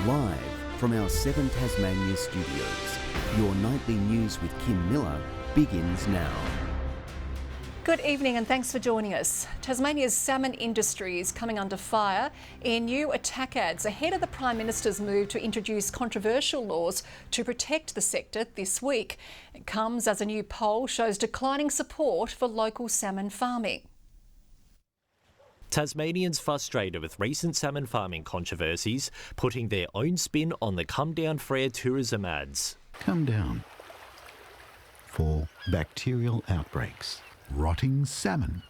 Live from our Seven Tasmania studios, your nightly news with Kim Miller begins now. Good evening and thanks for joining us. Tasmania's salmon industry is coming under fire in new attack ads ahead of the Prime Minister's move to introduce controversial laws to protect the sector this week. It comes as a new poll shows declining support for local salmon farming. Tasmanians frustrated with recent salmon farming controversies, putting their own spin on the Come Down Frere tourism ads. Come down for bacterial outbreaks, rotting salmon.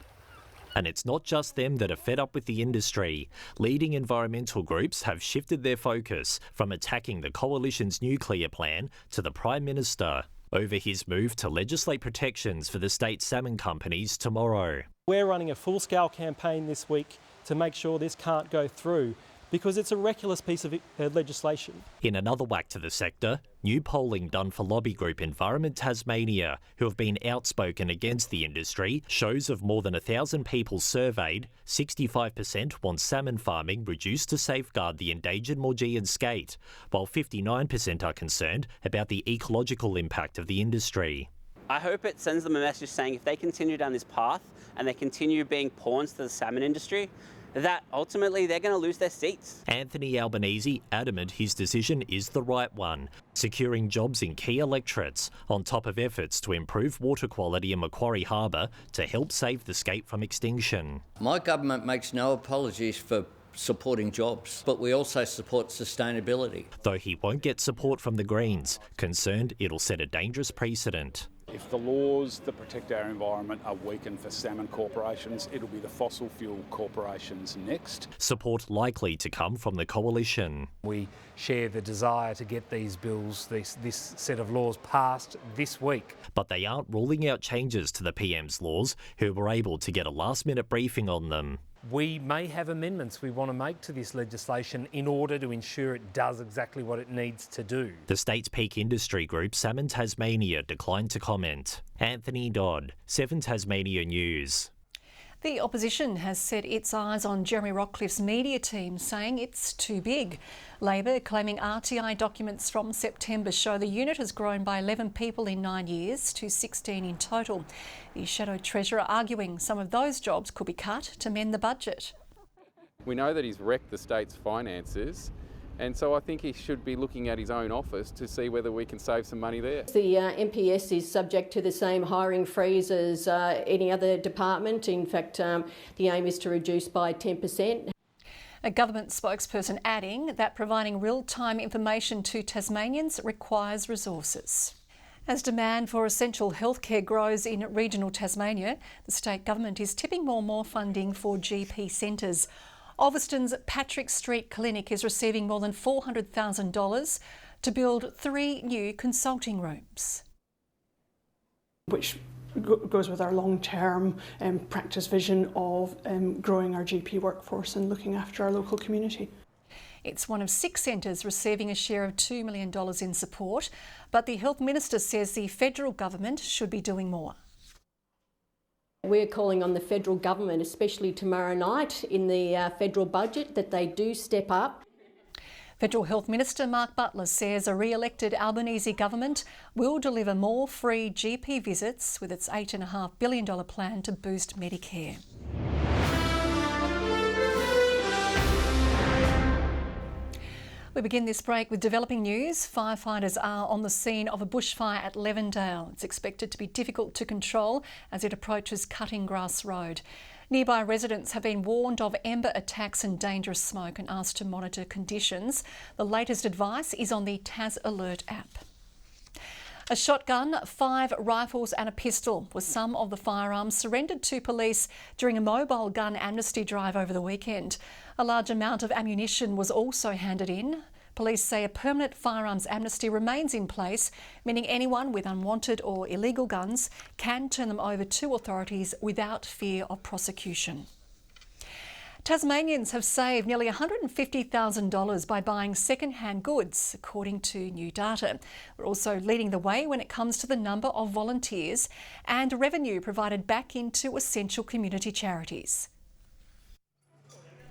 And it's not just them that are fed up with the industry. Leading environmental groups have shifted their focus from attacking the Coalition's nuclear plan to the Prime Minister over his move to legislate protections for the state salmon companies tomorrow. We're running a full-scale campaign this week to make sure this can't go through because it's a reckless piece of legislation. In another whack to the sector, new polling done for lobby group Environment Tasmania, who have been outspoken against the industry, shows of more than 1,000 people surveyed, 65% want salmon farming reduced to safeguard the endangered Maugean skate, while 59% are concerned about the ecological impact of the industry. I hope it sends them a message saying if they continue down this path and they continue being pawns to the salmon industry, that ultimately they're going to lose their seats. Anthony Albanese adamant his decision is the right one, securing jobs in key electorates on top of efforts to improve water quality in Macquarie Harbour to help save the skate from extinction. My government makes no apologies for supporting jobs, but we also support sustainability. Though he won't get support from the Greens, concerned it'll set a dangerous precedent. If the laws that protect our environment are weakened for salmon corporations, it'll be the fossil fuel corporations next. Support likely to come from the Coalition. We share the desire to get these bills, this set of laws passed this week. But they aren't ruling out changes to the PM's laws, who were able to get a last-minute briefing on them. We may have amendments we want to make to this legislation in order to ensure it does exactly what it needs to do. The state's peak industry group, Salmon Tasmania, declined to comment. Anthony Dodd, 7 Tasmania News. The opposition has set its eyes on Jeremy Rockcliffe's media team, saying it's too big. Labor claiming RTI documents from September show the unit has grown by 11 people in 9 years to 16 in total. The Shadow Treasurer arguing some of those jobs could be cut to mend the budget. We know that he's wrecked the state's finances, and so I think he should be looking at his own office to see whether we can save some money there. The MPS is subject to the same hiring freeze as any other department. In fact, the aim is to reduce by 10%. A government spokesperson adding that providing real-time information to Tasmanians requires resources. As demand for essential healthcare grows in regional Tasmania, the state government is tipping more funding for GP centres. Ulverston's Patrick Street Clinic is receiving more than $400,000 to build 3 new consulting rooms. Which goes with our long-term practice vision of growing our GP workforce and looking after our local community. It's one of 6 centres receiving a share of $2 million in support, but the Health Minister says the federal government should be doing more. We're calling on the federal government, especially tomorrow night in the federal budget, that they do step up. Federal Health Minister Mark Butler says a re-elected Albanese government will deliver more free GP visits with its $8.5 billion plan to boost Medicare. We begin this break with developing news. Firefighters are on the scene of a bushfire at Levendale. It's expected to be difficult to control as it approaches Cutting Grass Road. Nearby residents have been warned of ember attacks and dangerous smoke and asked to monitor conditions. The latest advice is on the Tas Alert app. A shotgun, 5 rifles and a pistol were some of the firearms surrendered to police during a mobile gun amnesty drive over the weekend. A large amount of ammunition was also handed in. Police say a permanent firearms amnesty remains in place, meaning anyone with unwanted or illegal guns can turn them over to authorities without fear of prosecution. Tasmanians have saved nearly $150,000 by buying second-hand goods, according to new data. We're also leading the way when it comes to the number of volunteers and revenue provided back into essential community charities.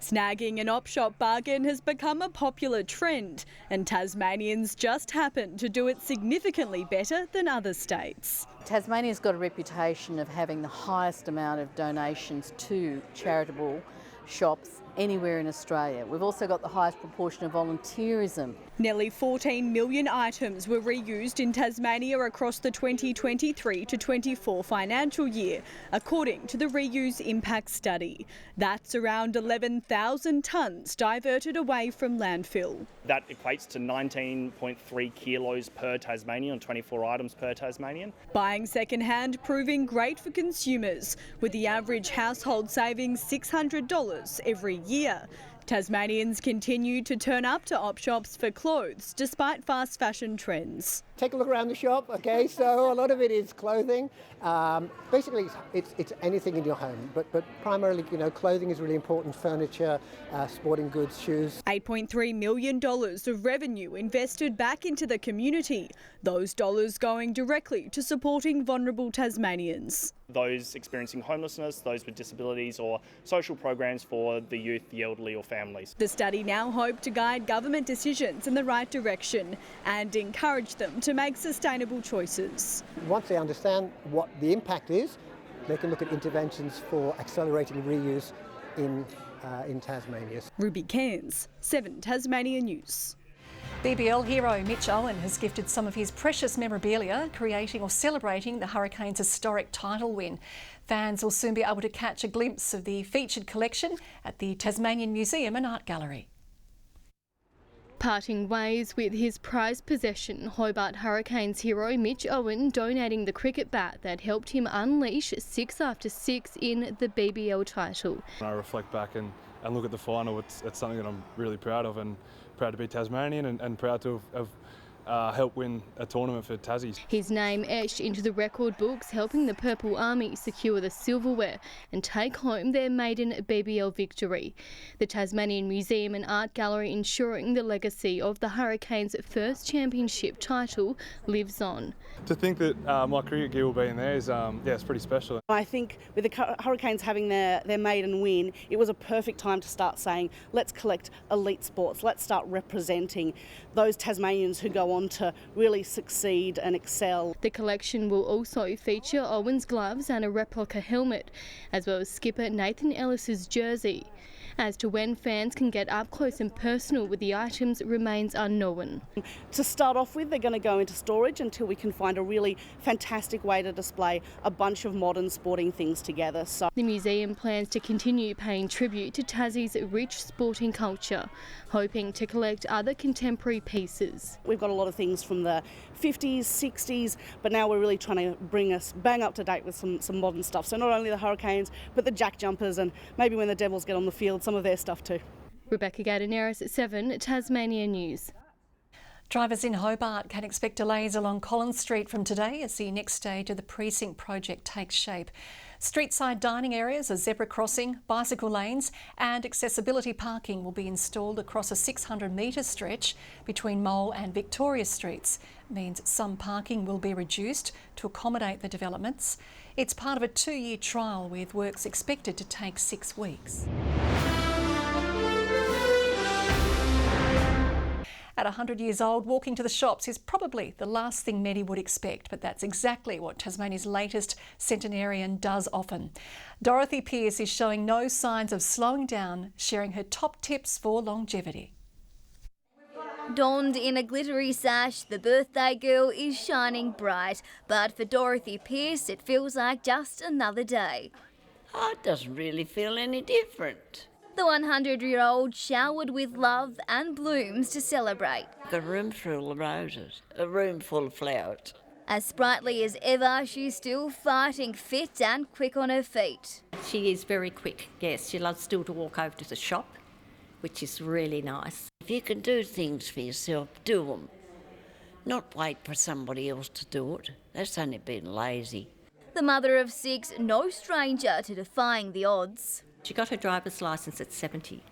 Snagging an op-shop bargain has become a popular trend, and Tasmanians just happen to do it significantly better than other states. Tasmania's got a reputation of having the highest amount of donations to charitable shops anywhere in Australia. We've also got the highest proportion of volunteerism. Nearly 14 million items were reused in Tasmania across the 2023 to 24 financial year, according to the Reuse Impact Study. That's around 11,000 tonnes diverted away from landfill. That equates to 19.3 kilos per Tasmanian on 24 items per Tasmanian. Buying second-hand proving great for consumers, with the average household saving $600 every year. Tasmanians continue to turn up to op shops for clothes despite fast fashion trends. Take a look around the shop, okay, so a lot of it is clothing. Basically it's anything in your home, but primarily, clothing is really important, furniture, sporting goods, shoes. $8.3 million of revenue invested back into the community, those dollars going directly to supporting vulnerable Tasmanians. Those experiencing homelessness, those with disabilities or social programs for the youth, the elderly or families. The study now hopes to guide government decisions in the right direction and encourage them to make sustainable choices. Once they understand what the impact is, they can look at interventions for accelerating reuse in Tasmania. Ruby Cairns, 7 Tasmania News. BBL hero Mitch Owen has gifted some of his precious memorabilia, creating or celebrating the Hurricanes' historic title win. Fans will soon be able to catch a glimpse of the featured collection at the Tasmanian Museum and Art Gallery. Parting ways with his prized possession, Hobart Hurricanes hero Mitch Owen donating the cricket bat that helped him unleash 6 after 6 in the BBL title. When I reflect back and look at the final, it's something that I'm really proud of, and proud to be Tasmanian and proud to have helped win a tournament for Tassies. His name etched into the record books, helping the Purple Army secure the silverware and take home their maiden BBL victory. The Tasmanian Museum and Art Gallery ensuring the legacy of the Hurricanes' first championship title lives on. To think that my cricket gear will be in there is, it's pretty special. I think with the Hurricanes having their maiden win, it was a perfect time to start saying, let's collect elite sports, let's start representing those Tasmanians who go on to really succeed and excel. The collection will also feature Owen's gloves and a replica helmet, as well as skipper Nathan Ellis's jersey. As to when fans can get up close and personal with the items remains unknown. To start off with, they're going to go into storage until we can find a really fantastic way to display a bunch of modern sporting things together. So the museum plans to continue paying tribute to Tassie's rich sporting culture, hoping to collect other contemporary pieces. We've got a lot of things from the 50s, 60s, but now we're really trying to bring us bang up to date with some modern stuff. So not only the Hurricanes, but the Jack Jumpers, and maybe when the Devils get on the field, some of their stuff too. Rebecca Gadaneris at 7 Tasmania News. Drivers in Hobart can expect delays along Collins Street from today as the next stage of the precinct project takes shape. Street-side dining areas, a zebra crossing, bicycle lanes and accessibility parking will be installed across a 600-metre stretch between Mole and Victoria Streets. It means some parking will be reduced to accommodate the developments. It's part of a 2-year trial with works expected to take 6 weeks. At 100 years old, walking to the shops is probably the last thing many would expect, but that's exactly what Tasmania's latest Centenarian does often. Dorothy Pearce is showing no signs of slowing down, sharing her top tips for longevity. Donned in a glittery sash, the birthday girl is shining bright, but for Dorothy Pearce it feels like just another day. Oh, it doesn't really feel any different. The 100-year-old showered with love and blooms to celebrate. A room full of roses, a room full of flowers. As sprightly as ever, she's still fighting fit and quick on her feet. She is very quick, yes. She loves still to walk over to the shop, which is really nice. If you can do things for yourself, do them. Not wait for somebody else to do it. That's only being lazy. The mother of 6, no stranger to defying the odds. She got her driver's licence at 70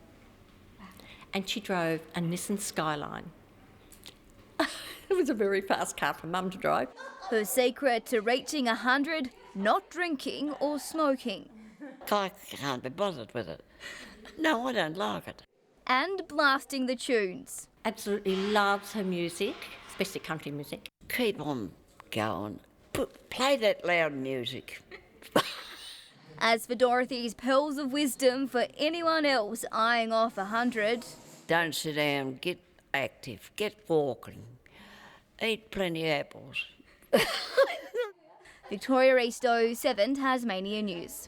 and she drove a Nissan Skyline. It was a very fast car for Mum to drive. Her secret to reaching 100, not drinking or smoking. I can't be bothered with it. No, I don't like it. And blasting the tunes. Absolutely loves her music, especially country music. Keep on going. Play that loud music. As for Dorothy's pearls of wisdom for anyone else eyeing off 100. Don't sit down, get active, get walking, eat plenty of apples. Victoria Easto, 7 Tasmania News.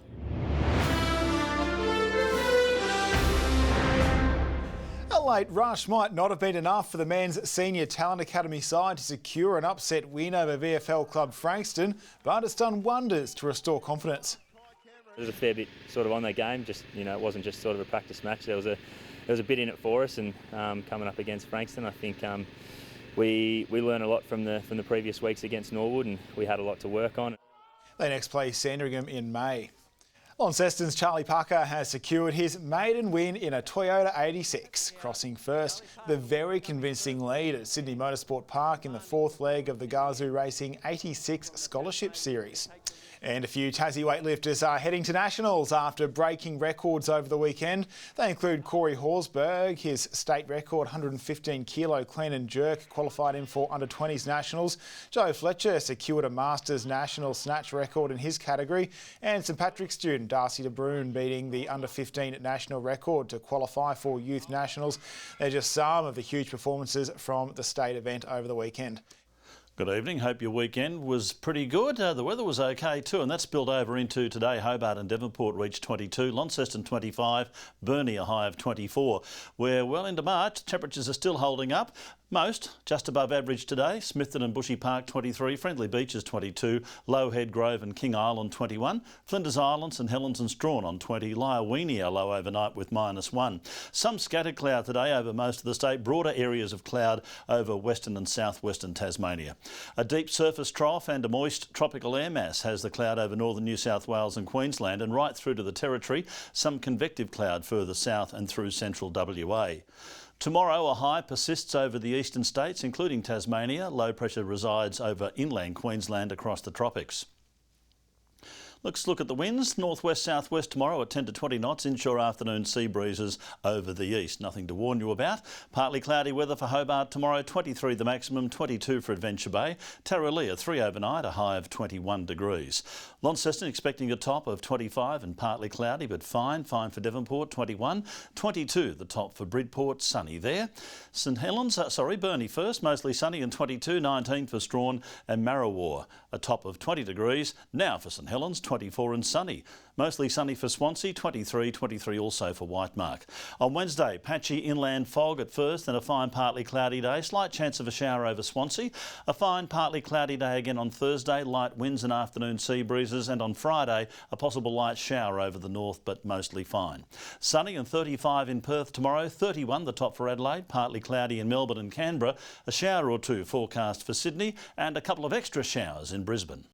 A late rush might not have been enough for the men's Senior Talent Academy side to secure an upset win over VFL club Frankston, but it's done wonders to restore confidence. There was a fair bit sort of on their game, just, you know, it wasn't just sort of a practice match. There was a bit in it for us, and coming up against Frankston, I think we learned a lot from the previous weeks against Norwood, and we had a lot to work on. They next play Sandringham in May. Launceston's Charlie Parker has secured his maiden win in a Toyota 86, crossing first the very convincing lead at Sydney Motorsport Park in the fourth leg of the Gazoo Racing 86 Scholarship Series. And a few Tassie weightlifters are heading to nationals after breaking records over the weekend. They include Corey Horsberg. His state record 115 kilo clean and jerk qualified him for under-20s nationals. Joe Fletcher secured a Masters national snatch record in his category. And St Patrick's student Darcy De Bruin beating the under-15 national record to qualify for youth nationals. They're just some of the huge performances from the state event over the weekend. Good evening. Hope your weekend was pretty good. The weather was okay too, and that spilled over into today. Hobart and Devonport reached 22, Launceston 25, Burnie a high of 24. We're well into March. Temperatures are still holding up. Most just above average today. Smithton and Bushy Park 23, Friendly Beaches 22, Lowhead Grove and King Island 21, Flinders Island, St Helens and Strawn on 20, Lyawenia low overnight with -1. Some scattered cloud today over most of the state, broader areas of cloud over western and southwestern Tasmania. A deep surface trough and a moist tropical air mass has the cloud over northern New South Wales and Queensland and right through to the Territory, some convective cloud further south and through central WA. Tomorrow, a high persists over the eastern states, including Tasmania. Low pressure resides over inland Queensland across the tropics. Let's look at the winds. Northwest-southwest tomorrow at 10 to 20 knots. Inshore afternoon sea breezes over the east. Nothing to warn you about. Partly cloudy weather for Hobart tomorrow. 23 the maximum, 22 for Adventure Bay. Tarraleah 3 overnight, a high of 21 degrees. Launceston expecting a top of 25 and partly cloudy, but fine. Fine for Devonport, 21. 22 the top for Bridport, sunny there. St Helens, Burnie first, mostly sunny, and 22. 19 for Strawn and Marrawar, a top of 20 degrees. Now for St Helens, 24 and sunny. Mostly sunny for Swansea, 23 also for Whitemark. On Wednesday, patchy inland fog at first and a fine partly cloudy day. Slight chance of a shower over Swansea. A fine partly cloudy day again on Thursday. Light winds and afternoon sea breezes. And on Friday, a possible light shower over the north, but mostly fine. Sunny and 35 in Perth tomorrow. 31 the top for Adelaide. Partly cloudy in Melbourne and Canberra. A shower or two forecast for Sydney and a couple of extra showers in Brisbane.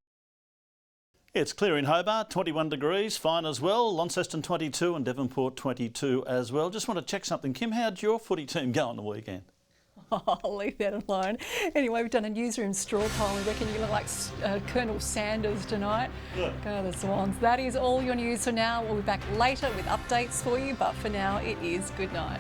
It's clear in Hobart, 21 degrees, fine as well. Launceston 22 and Devonport 22 as well. Just want to check something. Kim, how'd your footy team go on the weekend? Oh, I'll leave that alone. Anyway, we've done a newsroom straw poll. We reckon you look like Colonel Sanders tonight. Yeah. Go the Swans. That is all your news for now. We'll be back later with updates for you, but for now it is good night.